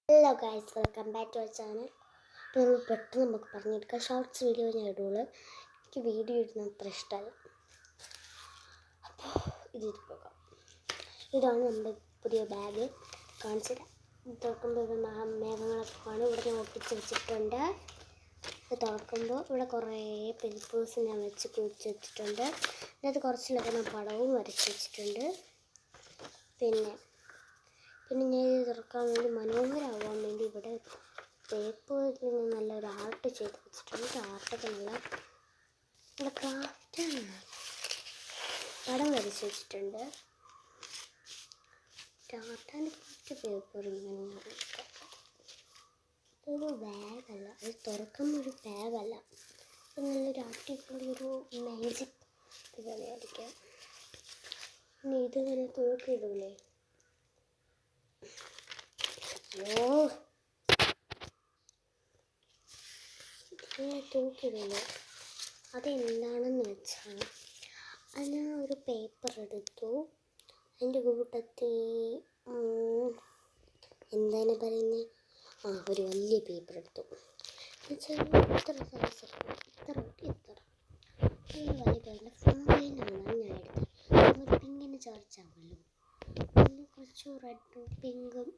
Hello guys, welcome back to our channel. അപ്പോൾ നമ്മൾ പെട്ടെന്ന് നമുക്ക് പറഞ്ഞെടുക്കാം. ഷോർട്സ് വീഡിയോ ഞാൻ ഇടുള്ളൂ. എനിക്ക് വീഡിയോ ഇടുന്നത് അത്ര ഇഷ്ടമല്ല. അപ്പോൾ ഇതിൽ പോകാം. ഇതാണ് നമ്മുടെ പുതിയ ബാഗ്. കാണിച്ചിട്ട് തുറക്കുമ്പോൾ ഇത് മേഘങ്ങളൊക്കെ കാണും. ഇവിടെ ഞാൻ ഒട്ടിച്ച് വെച്ചിട്ടുണ്ട്. ഇത് തുറക്കുമ്പോൾ ഇവിടെ കുറേ പേപ്പേഴ്സ് ഞാൻ കുഴിച്ച് വെച്ചിട്ടുണ്ട്. അതിനകത്ത് കുറച്ചിലൊക്കെ ഞാൻ പടവും വരച്ച് വെച്ചിട്ടുണ്ട്. പിന്നെ ഞാൻ ഇത് തുറക്കാൻ വേണ്ടി മനോഹരമാവാൻ വേണ്ടി ഇവിടെ പേപ്പറിൽ നല്ലൊരു ആർട്ട് ചെയ്ത് വെച്ചിട്ടുണ്ട്. ആർട്ടൊക്കെ നല്ല ക്രാഫ്റ്റാണ്. പടം വരച്ച് വെച്ചിട്ടുണ്ട്. ആർട്ടാൻ്റെ കുറച്ച് പേപ്പർ ഇങ്ങനെ ഇതൊരു ബാഗല്ല, അത് തുറക്കുന്ന ഒരു ബാഗല്ല. ഇത് നല്ലൊരു അടിപൊളി ഒരു മാജിക് ഇതുപോലെയായിരിക്കാം. ഇനി ഇതിങ്ങനെ തൂക്കിയിടൂലേ? തൂക്കിടുന്നു. അതെന്താണെന്ന് വെച്ചാൽ ഞാൻ ഒരു പേപ്പർ എടുത്തു. അതിൻ്റെ കൂട്ടത്തിൽ എന്താണ് പറയുന്നത്, ഒരു വലിയ പേപ്പർ എടുത്തു. എന്നുവെച്ചാൽ ഇത്ര സൈസ് ഇത്ര ഒരു വലിയ പേപ്പറിൻ്റെ ഫുള്ളിനാണ് ഞാൻ എടുത്തത്. ഒരു പിങ്കിന് ചേർച്ചാവുമല്ലോ, പിന്നെ കുറച്ച് റെഡും പിങ്കും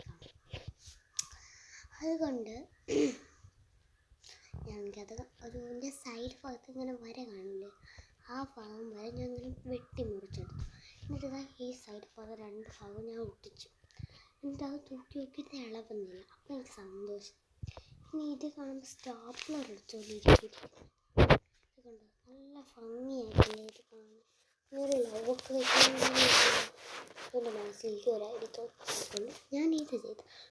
കാണും. അതുകൊണ്ട് ഞാനത് എൻ്റെ സൈഡ് ഭാഗത്ത് ഇങ്ങനെ വര കാണില്ലേ, ആ ഭാഗം വരെ ഞാൻ ഇങ്ങനെ വെട്ടി മുറിച്ചെടുത്തു. എന്നിട്ട് ഈ സൈഡ് ഭാഗം രണ്ട് ഭാഗം ഞാൻ ഒട്ടിച്ചു. എന്നിട്ട് അത് തൂക്കി നോക്കിയിട്ട് ഇളകുന്നില്ല. അപ്പം എനിക്ക് സന്തോഷം. ഇനി ഇത് കാണുമ്പോൾ സ്റ്റാപ്ലർ എടുത്തോണ്ടിരിക്കും. ഇത് കണ്ടോ, നല്ല ഭംഗിയായിട്ടില്ലേ ഇത് കാണാൻ. ഒരു ലോക്ക് വയ്ക്കാൻ എൻ്റെ മനസ്സിലേക്ക് ഒരു ഐഡിയ തോന്നി. ഞാൻ ഇത് ചെയ്തു.